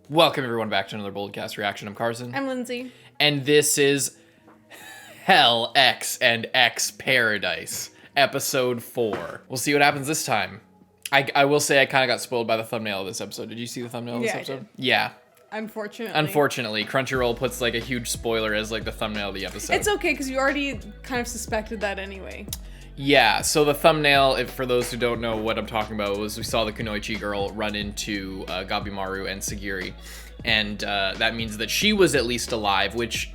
Welcome everyone back to another Boldcast reaction. I'm Carson. I'm Lindsay. And this is Hell, X, and X Paradise, episode 4. We'll see what happens this time. I will say I kind of got spoiled by the thumbnail of this episode. Did you see the thumbnail of this episode? I did. Yeah. Unfortunately, Crunchyroll puts like a huge spoiler as like the thumbnail of the episode. it's okay because you already kind of suspected that anyway. Yeah, so the thumbnail, for those who don't know what I'm talking about, was we saw the Kunoichi girl run into Gabimaru and Sagiri, and that means that she was at least alive, which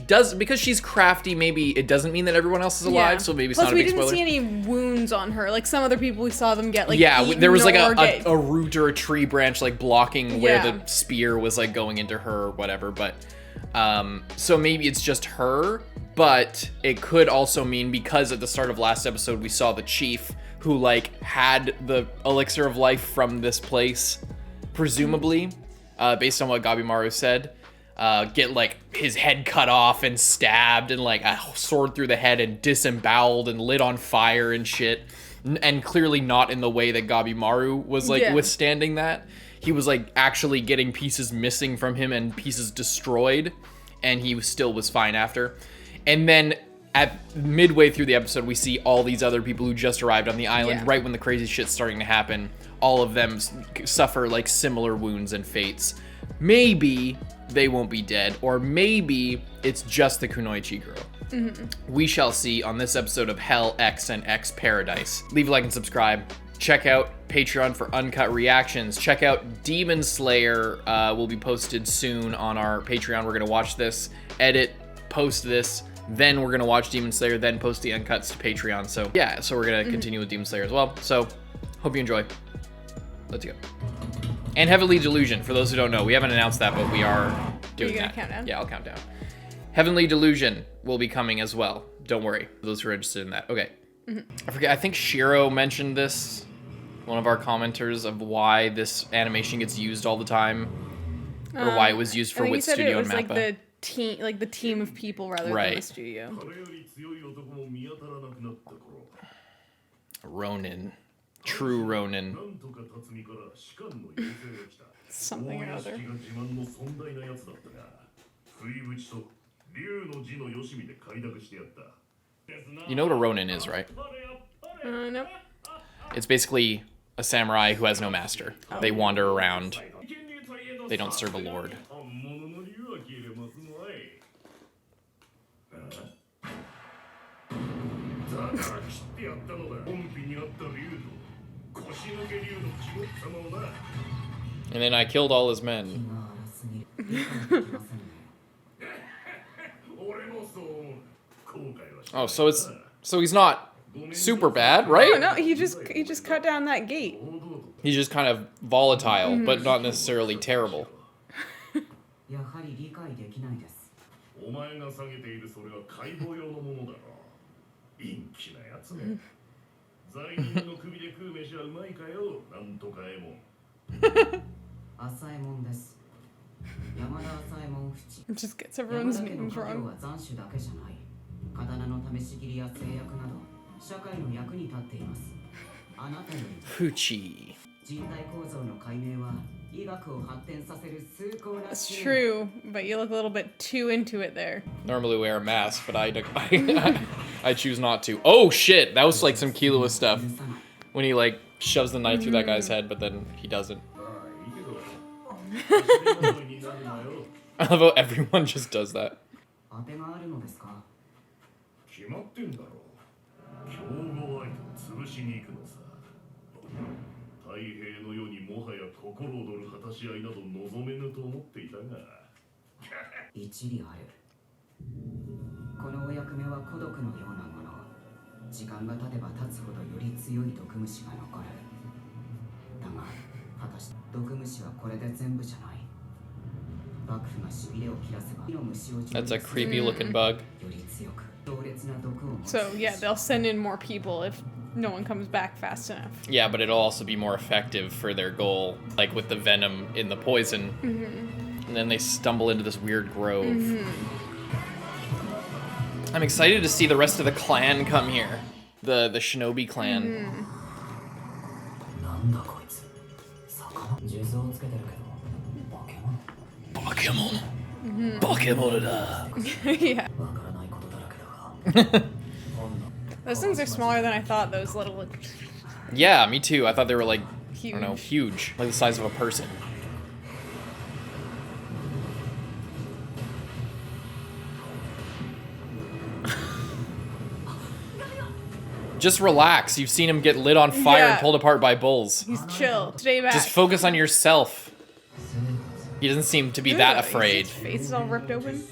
does, because she's crafty, maybe it doesn't mean that everyone else is alive, so maybe it's not a big spoiler. Plus, we didn't see any wounds on her. Like some other people, we saw them get like there was like a root or a tree branch like blocking where the spear was like going into her or whatever, but so maybe it's just her. But it could also mean, because at the start of last episode we saw the chief who like had the elixir of life from this place, presumably, based on what Gabimaru said, get like his head cut off and stabbed and like a sword through the head and disemboweled and lit on fire and shit, and clearly not in the way that Gabimaru was like withstanding that. He was like actually getting pieces missing from him and pieces destroyed, and he still was fine after. And then at midway through the episode, we see all these other people who just arrived on the island right when the crazy shit's starting to happen. All of them suffer like similar wounds and fates. Maybe they won't be dead, or maybe it's just the Kunoichi girl. We shall see on this episode of Hell, X, and X Paradise. Leave a like and subscribe. Check out Patreon for uncut reactions. Check out Demon Slayer, will be posted soon on our Patreon. We're gonna watch this, edit, post this, then we're gonna watch Demon Slayer, then post the uncuts to Patreon. So yeah, so we're gonna continue with Demon Slayer as well. So hope you enjoy. Let's go. And Heavenly Delusion, for those who don't know, we haven't announced that, but we are doing that. Count down? Yeah, I'll count down. Heavenly Delusion will be coming as well. Don't worry, for those who are interested in that. Okay. I forget, I think Shiro mentioned this, one of our commenters, of why this animation gets used all the time, or why it was used for Wit Studio and Mappa. Like the team of people rather than the studio. Ronin. True Ronin. Something or other. You know what a Ronin is, right? Nope. It's basically a samurai who has no master. They wander around. They don't serve a lord. And then I killed all his men. Oh, so he's not super bad, right? No, he just cut down that gate. He's just kind of volatile, but not necessarily terrible. It just gets everyone's names wrong. Fuchi. That's true, but you look a little bit too into it there. Normally wear a mask, but I choose not to. Oh shit, that was like some Killua stuff. When he like shoves the knife through that guy's head, but then he doesn't. I love how everyone just does that. That's a creepy looking bug. So yeah, they'll send in more people if no one comes back fast enough. Yeah, but it'll also be more effective for their goal, like with the venom in the poison. And then they stumble into this weird grove. I'm excited to see the rest of the clan come here. The Shinobi clan. 数珠をつけてるけど化 Pokemon. Pokemon da. Yeah. Those things are smaller than I thought. Those little. Yeah, me too. I thought they were like, Huge. I don't know, huge. Like the size of a person. Just relax. You've seen him get lit on fire and pulled apart by bulls. He's chill. Stay back. Just focus on yourself. He doesn't seem to be that afraid. His face is all ripped open.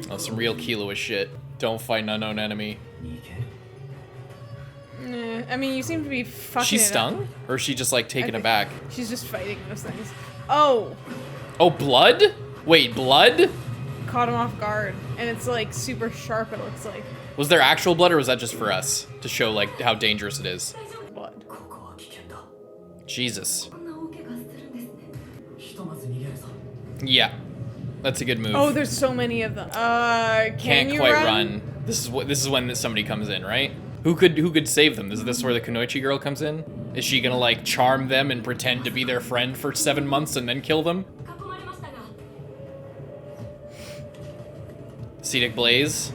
Oh, some real Kilo-ish shit. Don't fight an unknown enemy. I mean, you seem to be fucking. She's it stung? up. Or is she just like taken aback? She's just fighting those things. Oh! Oh, blood? Wait, blood? Caught him off guard. And it's like super sharp, it looks like. Was there actual blood or was that just for us? To show like how dangerous it is? Blood. Jesus. Yeah. That's a good move. Oh, there's so many of them. Can you quite run. This is when somebody comes in, right? Who could save them? Is this where the Kunoichi girl comes in? Is she gonna like charm them and pretend to be their friend for 7 months and then kill them? Acetic Blaze.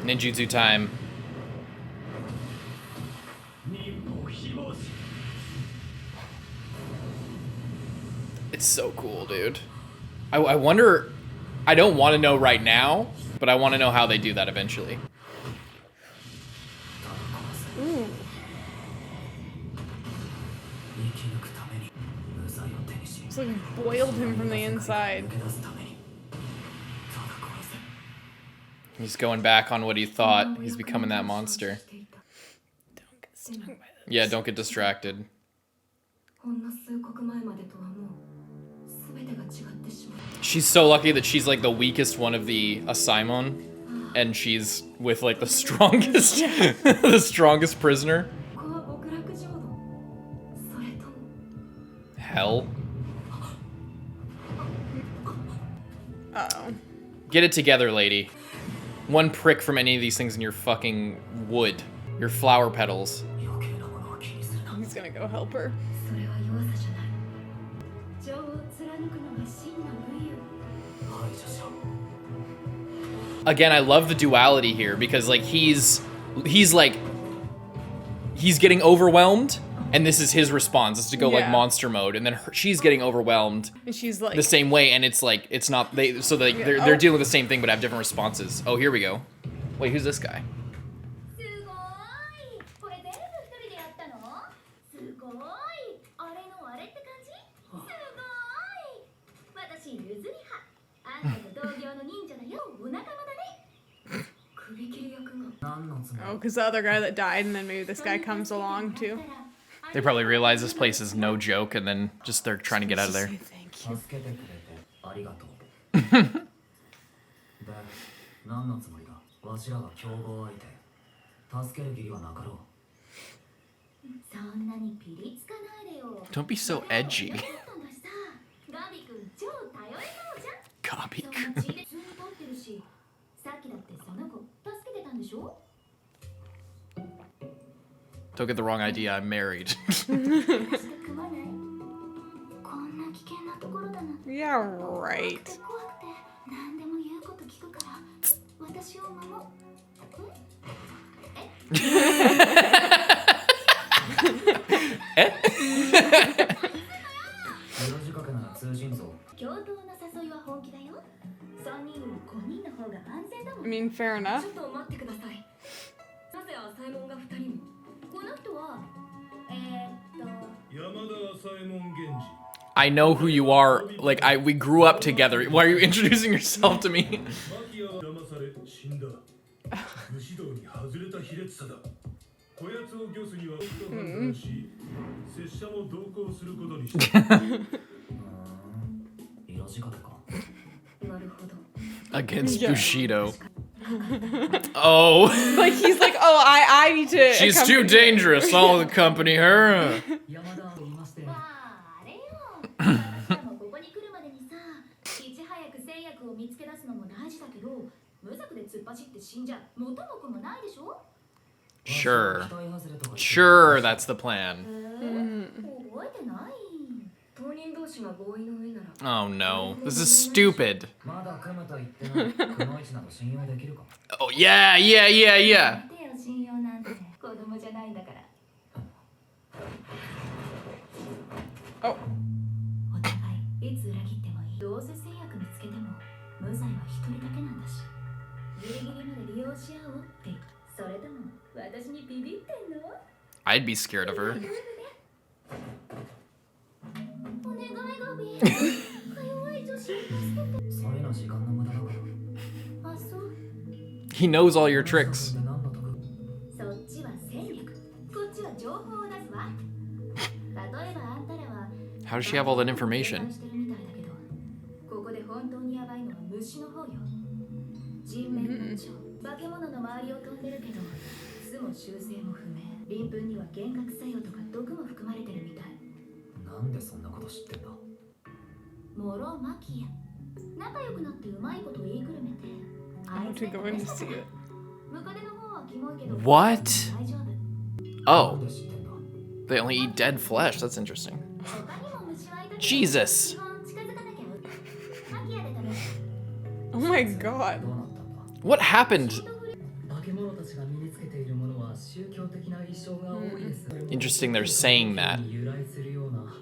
Ninjutsu time. It's so cool, dude. I wonder, I don't want to know right now, but I want to know how they do that eventually. Ooh. It's like boiled him from the inside. He's going back on what he thought. He's becoming that monster. Don't get stung by that. Yeah, don't get distracted. She's so lucky that she's like the weakest one of the Asaimon, and she's with like the strongest, the strongest prisoner. Hell. Uh-oh. Get it together, lady. One prick from any of these things in your fucking wood. Your flower petals. He's gonna go help her. Again, I love the duality here because like he's getting overwhelmed, and this is his response is to go like monster mode, and then she's getting overwhelmed. And she's like the same way, and it's like it's not they. So like they're dealing with the same thing but have different responses. Oh, here we go. Wait, who's this guy? Oh, because the other guy that died, and then maybe this guy comes along too. They probably realize this place is no joke, and then just they're trying to get out of there. Thank you. Don't be so edgy. Gabi. Don't get the wrong idea, I'm married. Yeah, right. I mean, fair enough. I know who you are. Like we grew up together. Why are you introducing yourself to me? Against Bushido. Oh. Like he's like, oh, I need to. She's too dangerous. I'll accompany her. Sure. Sure, that's the plan. Oh no, this is stupid. Oh yeah, yeah, yeah, yeah. Oh. I'd be scared of her. He knows all your tricks. How does she have all that information? I want to go in to see it. What? Oh. They only eat dead flesh. That's interesting. Jesus. Oh my god. What happened? Interesting they're saying that.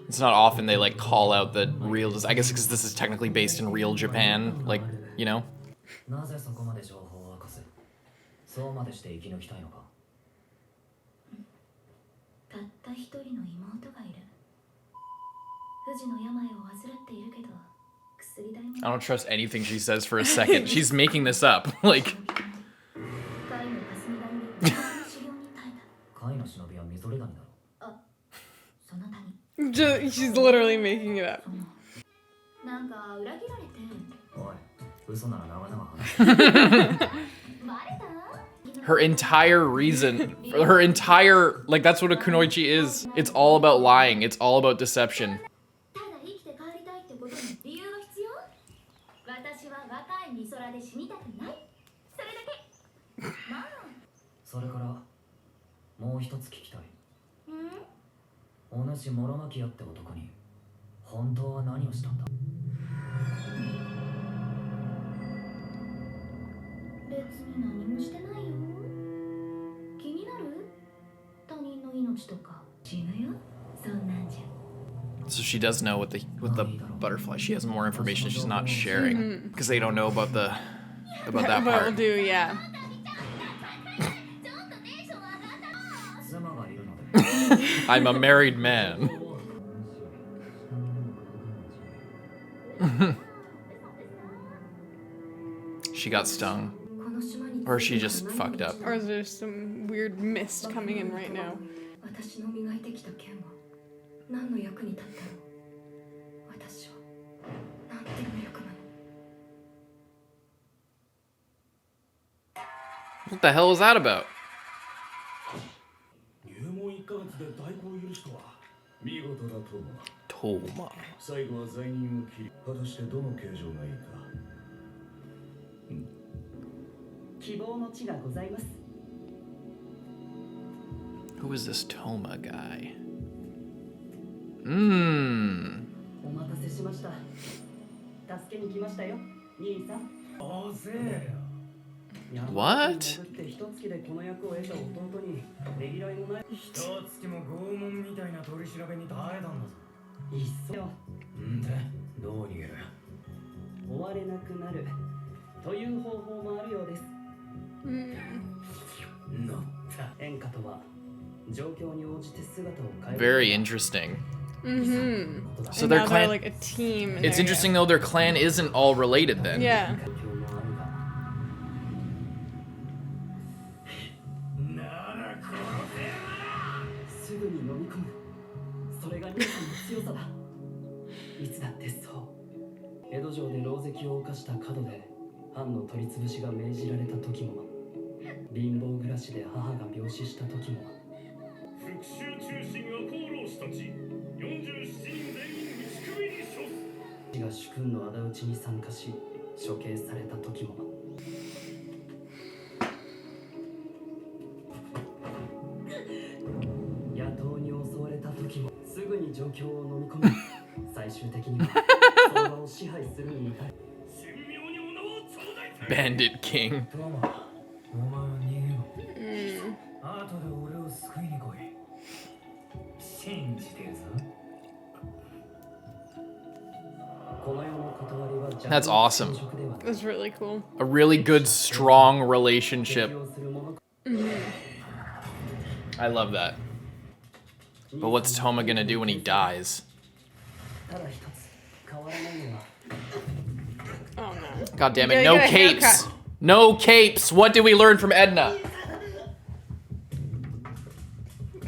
It's not often they like call out the real, I guess because this is technically based in real Japan, like, you know? I don't trust anything she says for a second. She's making this up. Like... She's literally making it up. Her entire reason, her entire, like, that's what a kunoichi is. It's all about lying. It's all about deception. So she does know with the butterfly. She has more information she's not sharing because they don't know about that But part. will do, yeah. I'm a married man. She got stung. Or she just fucked up. Or is there some weird mist coming in right now? What the hell was that about? Toma. Who is this Toma guy? What? Very interesting. So and their now clan, they're like a team. It's interesting though, their clan isn't all related then. Yeah. Bandit King. That's awesome. That's really cool. A really good, strong relationship. I love that. But what's Toma gonna do when he dies? Oh no. God damn it, no capes! No capes! What did we learn from Edna?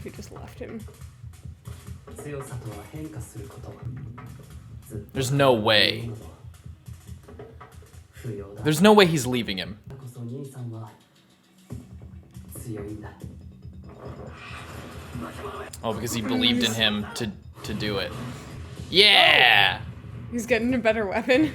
He just left him. There's no way. There's no way he's leaving him. Oh, because he believed in him to do it. Yeah! He's getting a better weapon.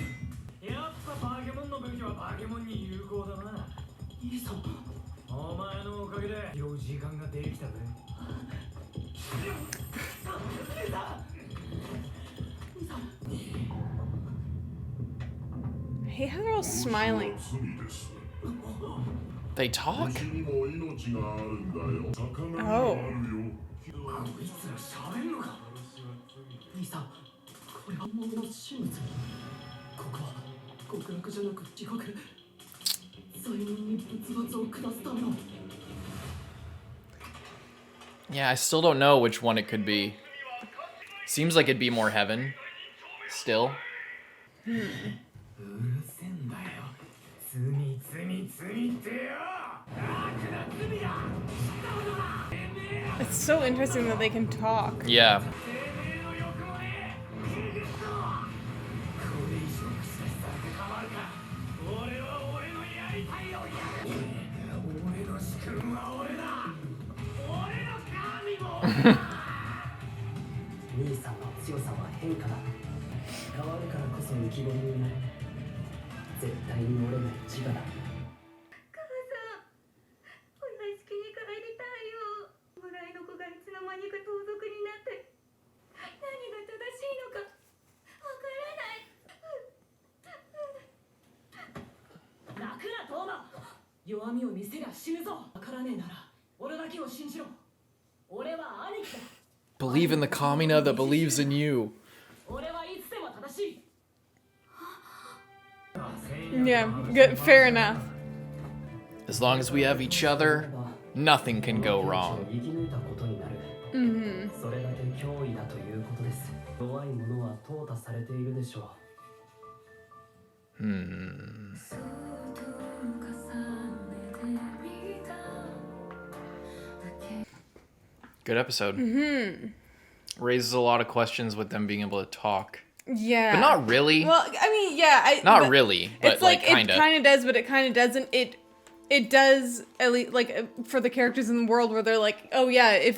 I hate how they're all smiling. They talk? Oh. Yeah, I still don't know which one it could be. Seems like it'd be more heaven. Still. It's so interesting that they can talk. Yeah. Believe in the Kamina that believes in you. Yeah, good, fair enough. As long as we have each other, nothing can go wrong. Good episode. Raises a lot of questions with them being able to talk. Yeah. But not really. Well, I mean, yeah. Not really, but it's like kinda. It kind of does, but it kind of doesn't. It does, at least, like, for the characters in the world where they're like, oh yeah,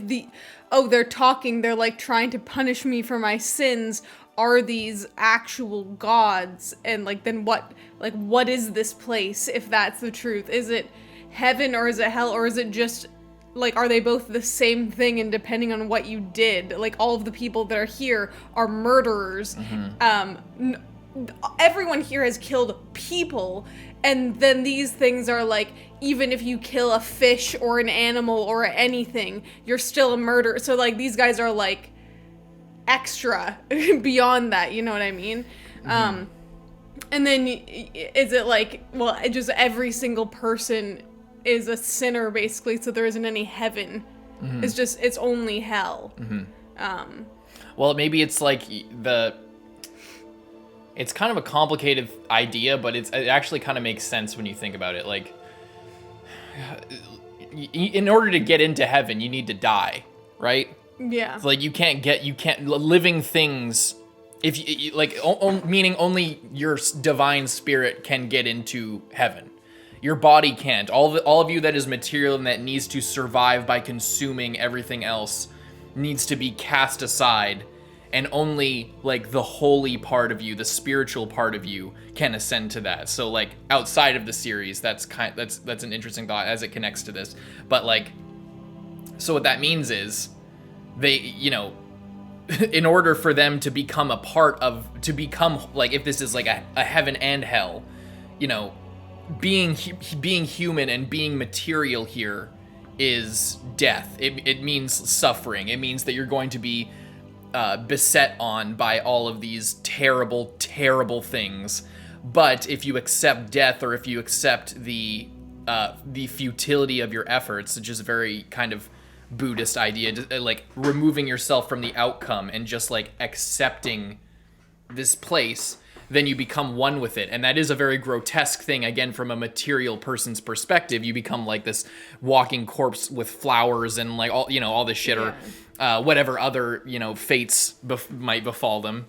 they're talking, they're like trying to punish me for my sins. Are these actual gods? And like, then what is this place if that's the truth? Is it heaven or is it hell, or is it just like, are they both the same thing, and depending on what you did, like all of the people that are here are murderers. Everyone here has killed people, and then these things are like, even if you kill a fish or an animal or anything, you're still a murderer. So like, these guys are like extra beyond that, you know what I mean? And then is it like, well, just every single person is a sinner basically, so there isn't any heaven. It's only hell. Well, maybe it's like it's kind of a complicated idea, but it actually kind of makes sense when you think about it. Like, in order to get into heaven, you need to die, right? Yeah. It's like you can't living things, if you, like, meaning only your divine spirit can get into heaven. Your body can't. All of you that is material and that needs to survive by consuming everything else needs to be cast aside, and only like the holy part of you, the spiritual part of you, can ascend to that. So like, outside of the series, that's an interesting thought as it connects to this. But like, so what that means is they, in order for them to become like, if this is like a heaven and hell, you know, being human and being material here is death. It means suffering. It means that you're going to be beset on by all of these terrible, terrible things. But if you accept death, or if you accept the futility of your efforts, which is a very kind of Buddhist idea, like removing yourself from the outcome and just like accepting this place, then you become one with it. And that is a very grotesque thing. Again, from a material person's perspective, you become like this walking corpse with flowers and like all this shit, or whatever other, fates might befall them.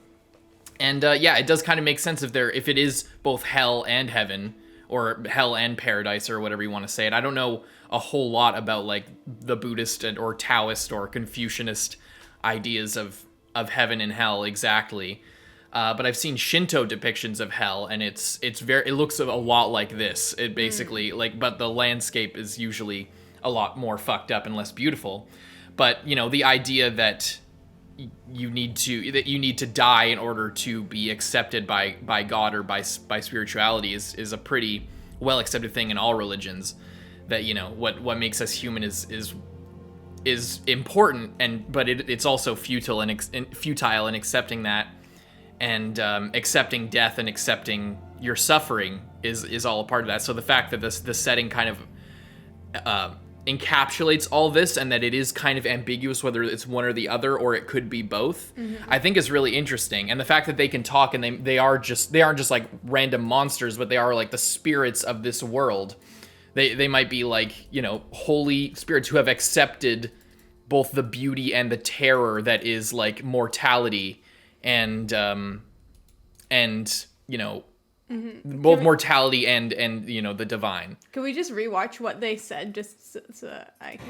And it does kind of make sense if it is both hell and heaven, or hell and paradise, or whatever you want to say it. I don't know a whole lot about like the Buddhist or Taoist or Confucianist ideas of heaven and hell exactly. But I've seen Shinto depictions of hell, and it looks a lot like this. It basically but the landscape is usually a lot more fucked up and less beautiful. But the idea that you need to die in order to be accepted by God or by spirituality is a pretty well accepted thing in all religions. That what makes us human is important, but it's also futile and accepting that. And accepting death and accepting your suffering is all a part of that. So the fact that the setting kind of encapsulates all this, and that it is kind of ambiguous whether it's one or the other, or it could be both, I think is really interesting. And the fact that they can talk, and they aren't just like random monsters, but they are like the spirits of this world. They might be like, holy spirits who have accepted both the beauty and the terror that is like mortality. And both mortality and the divine. Can we just rewatch what they said, just so that I can?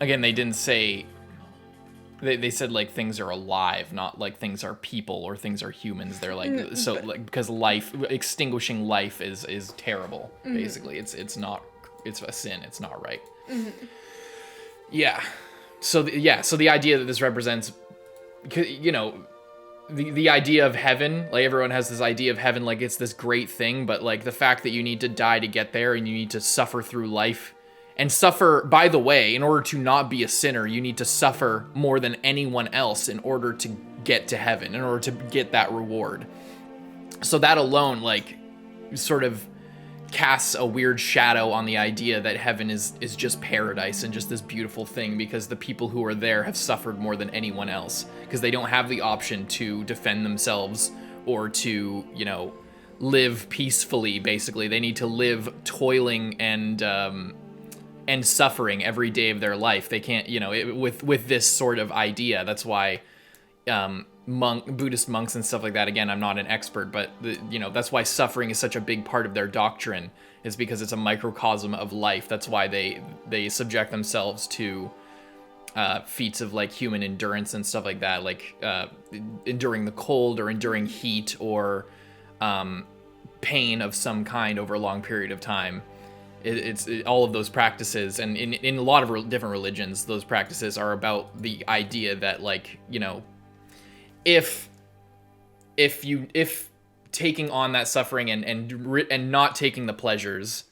Again, they didn't say. They said like things are alive, not like things are people or things are humans. They're like because extinguishing life is terrible. Basically, it's a sin. It's not right. Yeah. So the idea that this represents, the idea of heaven, like everyone has this idea of heaven like it's this great thing, but like the fact that you need to die to get there, and you need to suffer through life. And suffer, by the way, in order to not be a sinner, you need to suffer more than anyone else in order to get to heaven, in order to get that reward. So that alone, like, sort of casts a weird shadow on the idea that heaven is just paradise and just this beautiful thing, because the people who are there have suffered more than anyone else, because they don't have the option to defend themselves or to, live peacefully, basically. They need to live toiling and suffering every day of their life. They can't, with this sort of idea. That's why Buddhist monks and stuff like that, again, I'm not an expert, but that's why suffering is such a big part of their doctrine, is because it's a microcosm of life. That's why they subject themselves to feats of like human endurance and stuff like that, like enduring the cold or enduring heat or pain of some kind over a long period of time. It's all of those practices, and in a lot of different religions, those practices are about the idea that, like, if taking on that suffering and not taking the pleasures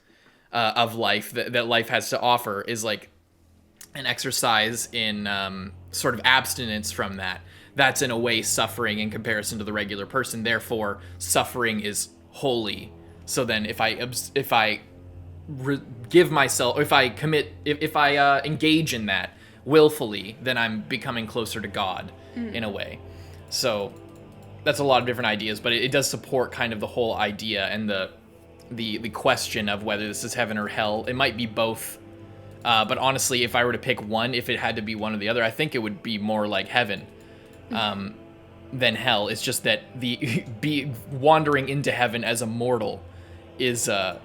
of life that life has to offer is like an exercise in sort of abstinence from that's in a way suffering in comparison to the regular person. Therefore, suffering is holy. So then, if I give myself, if I engage in that willfully, then I'm becoming closer to God in a way. So that's a lot of different ideas, but it does support kind of the whole idea and the question of whether this is heaven or hell. It might be both, but honestly, if I were to pick one, if it had to be one or the other, I think it would be more like heaven. hell. It's just that wandering into heaven as a mortal is a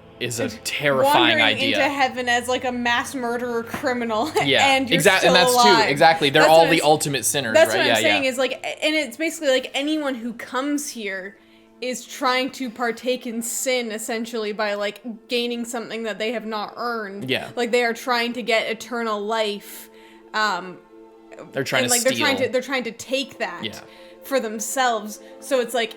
terrifying idea. Wandering into heaven as like a mass murderer criminal. Yeah, and you're exactly, still and that's alive. Too. Exactly, they're all the ultimate sinners. That's right? what I'm saying. Is like, and it's basically like anyone who comes here is trying to partake in sin essentially by like gaining something that they have not earned. Yeah, like they are trying to get eternal life. They're trying to steal. They're trying to take that for themselves. So it's like.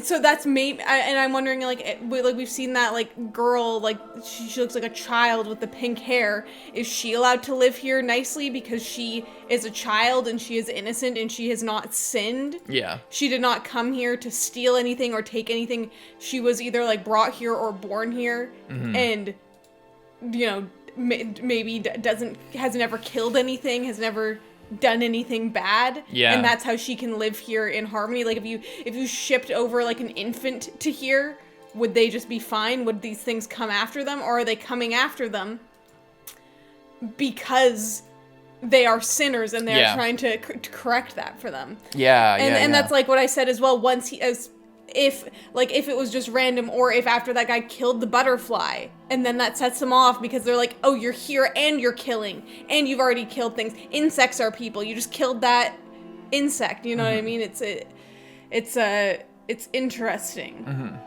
So that's maybe, and I'm wondering, like we've seen that, like, girl, like, she looks like a child with the pink hair. Is she allowed to live here nicely because she is a child and she is innocent and she has not sinned? Yeah. She did not come here to steal anything or take anything. She was either, like, brought here or born here, and, you know, maybe hasn't ever killed anything, has never done anything bad, and that's how she can live here in harmony. Like, if you shipped over like an infant to here, would they just be fine? Would these things come after them, or are they coming after them because they are sinners and they're trying to correct that for them? And that's like what I said as well. If it was just random, or if after that guy killed the butterfly, and then that sets them off because they're like, oh, you're here and you're killing, and you've already killed things. Insects are people. You just killed that insect. You know what I mean? It's interesting.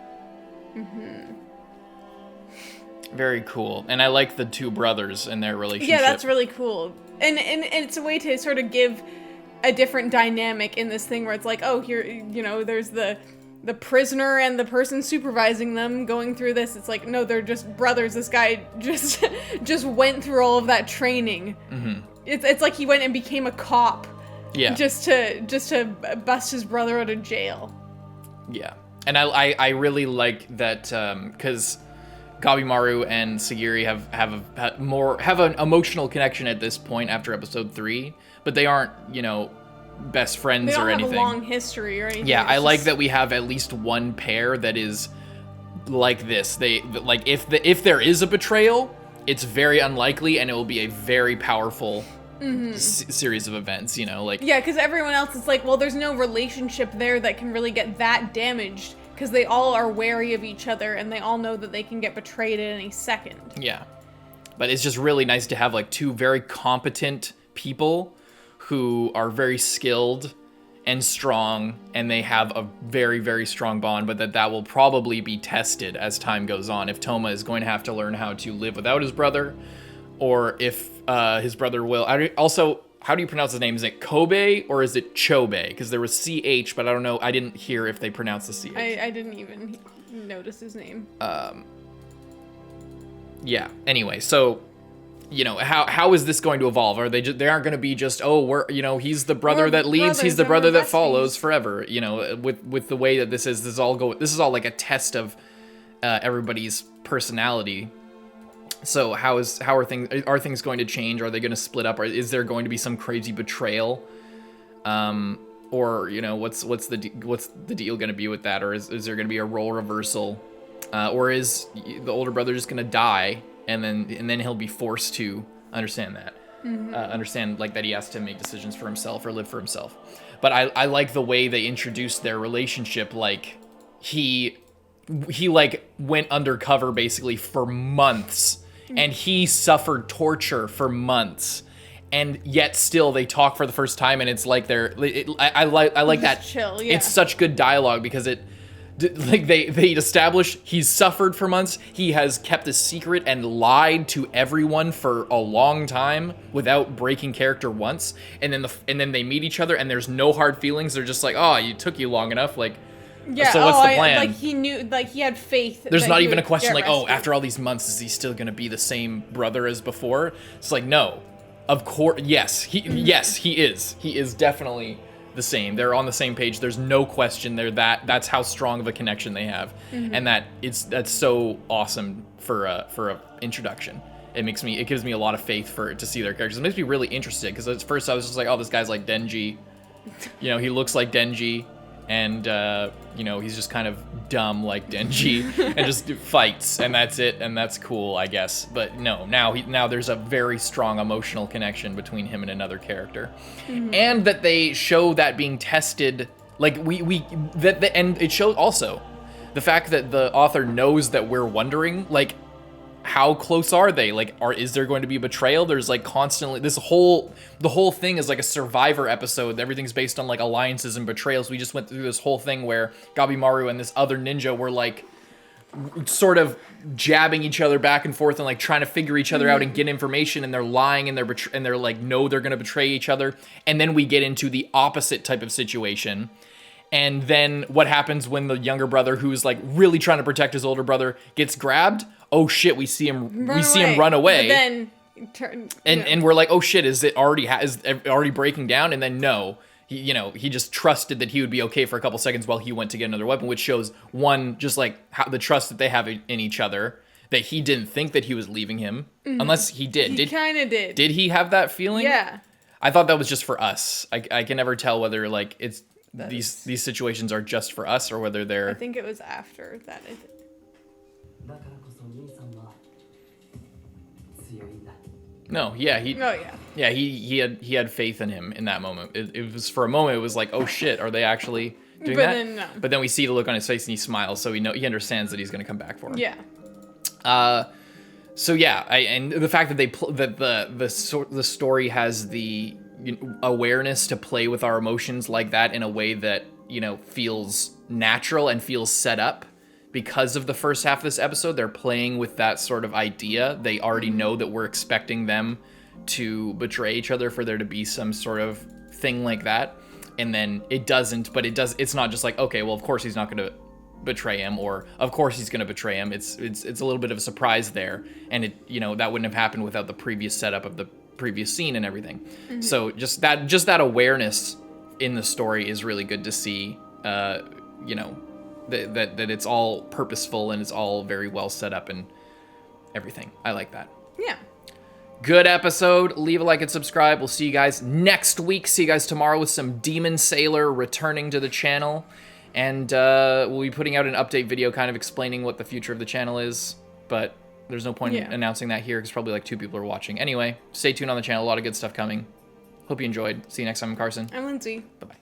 Very cool. And I like the two brothers and their relationship. Yeah, that's really cool. And it's a way to sort of give a different dynamic in this thing where it's like, oh, here, you know, there's the prisoner and the person supervising them going through this. It's like, no, they're just brothers. This guy just went through all of that training. It's like he went and became a cop. Yeah. Just to bust his brother out of jail. Yeah. And I really like that, because Gabimaru and Sagiri have an emotional connection at this point after episode 3, but they aren't, you know, best friends or anything. They don't have a long history or anything. Yeah, I like that we have at least one pair that is like this. They like, if there is a betrayal, it's very unlikely, and it will be a very powerful series of events, you know, like. Yeah, because everyone else is like, well, there's no relationship there that can really get that damaged, because they all are wary of each other, and they all know that they can get betrayed at any second. Yeah, but it's just really nice to have like two very competent people who are very skilled and strong, and they have a very, very strong bond, but that will probably be tested as time goes on. If Toma is going to have to learn how to live without his brother, or if his brother will. Also, how do you pronounce his name? Is it Kobe or is it Chobe? Because there was CH, but I don't know. I didn't hear if they pronounce the CH. I didn't even notice his name. Yeah. Anyway, so, you know, how is this going to evolve? Are they aren't going to be just, oh, he's the brother that leads, he's the brother that follows forever. You know, with the way that this is all like a test of everybody's personality. So how are things going to change? Are they going to split up? Or is there going to be some crazy betrayal? Or, you know, what's the deal going to be with that? Or is there going to be a role reversal? Or is the older brother just going to die, and then he'll be forced to understand that, understand like that he has to make decisions for himself or live for himself. But I like the way they introduced their relationship. Like he like went undercover basically for months, and he suffered torture for months, and yet still they talk for the first time, and it's like I like that. Chill, yeah. It's such good dialogue because like they establish he's suffered for months. He has kept a secret and lied to everyone for a long time without breaking character once. And then they meet each other, and there's no hard feelings. They're just like, oh, it took you long enough. Like, yeah. So what's the plan? Like he knew, like he had faith. There's not even a question like, oh, after all these months, is he still gonna be the same brother as before? It's like, no, of course, yes, he is. He is definitely the same. They're on the same page. There's no question there. That's how strong of a connection they have, and that's so awesome for a introduction. It gives me a lot of faith to see their characters. It makes me really interested, because at first I was just like, oh, this guy's like Denji, you know, he looks like Denji, and you know, he's just kind of dumb like Denji and just fights, and that's it, and that's cool, I guess. But no, now there's a very strong emotional connection between him and another character, and that they show that being tested. Like and it shows also the fact that the author knows that we're wondering, like, how close are they? Like, is there going to be betrayal? There's like constantly the whole thing is like a Survivor episode. Everything's based on like alliances and betrayals. We just went through this whole thing where Gabimaru and this other ninja were like sort of jabbing each other back and forth and like trying to figure each other out and get information, and they're lying and they're like, no, they're going to betray each other. And then we get into the opposite type of situation. And then what happens when the younger brother, who's like really trying to protect his older brother, gets grabbed? Oh shit, we see him run away. But then and we're like, oh shit, is it already breaking down? And then no, he just trusted that he would be okay for a couple seconds while he went to get another weapon, which shows one, just like how the trust that they have in each other, that he didn't think that he was leaving him, unless he did. He kind of did. Did he have that feeling? Yeah. I thought that was just for us. I can never tell whether like it's these situations are just for us or whether they're. I think it was after that. No, yeah, he had faith in him in that moment. It was for a moment. It was like, oh shit, are they actually doing that? Then, no. But then we see the look on his face and he smiles, so he understands that he's going to come back for him. Yeah. So yeah, and the fact that the story has the awareness to play with our emotions like that in a way that feels natural and feels set up. Because of the first half of this episode, they're playing with that sort of idea. They already know that we're expecting them to betray each other, for there to be some sort of thing like that. And then it doesn't, but it does. It's not just like, okay, well, of course he's not going to betray him, or of course he's going to betray him. It's a little bit of a surprise there. And that wouldn't have happened without the previous setup of the previous scene and everything. So just that awareness in the story is really good to see, that it's all purposeful and it's all very well set up and everything. I like that. Yeah. Good episode. Leave a like and subscribe. We'll see you guys next week. See you guys tomorrow with some Demon Sailor returning to the channel. And we'll be putting out an update video kind of explaining what the future of the channel is. But there's no point in announcing that here because probably like 2 people are watching. Anyway, stay tuned on the channel. A lot of good stuff coming. Hope you enjoyed. See you next time. I'm Carson. I'm Lindsay. Bye-bye.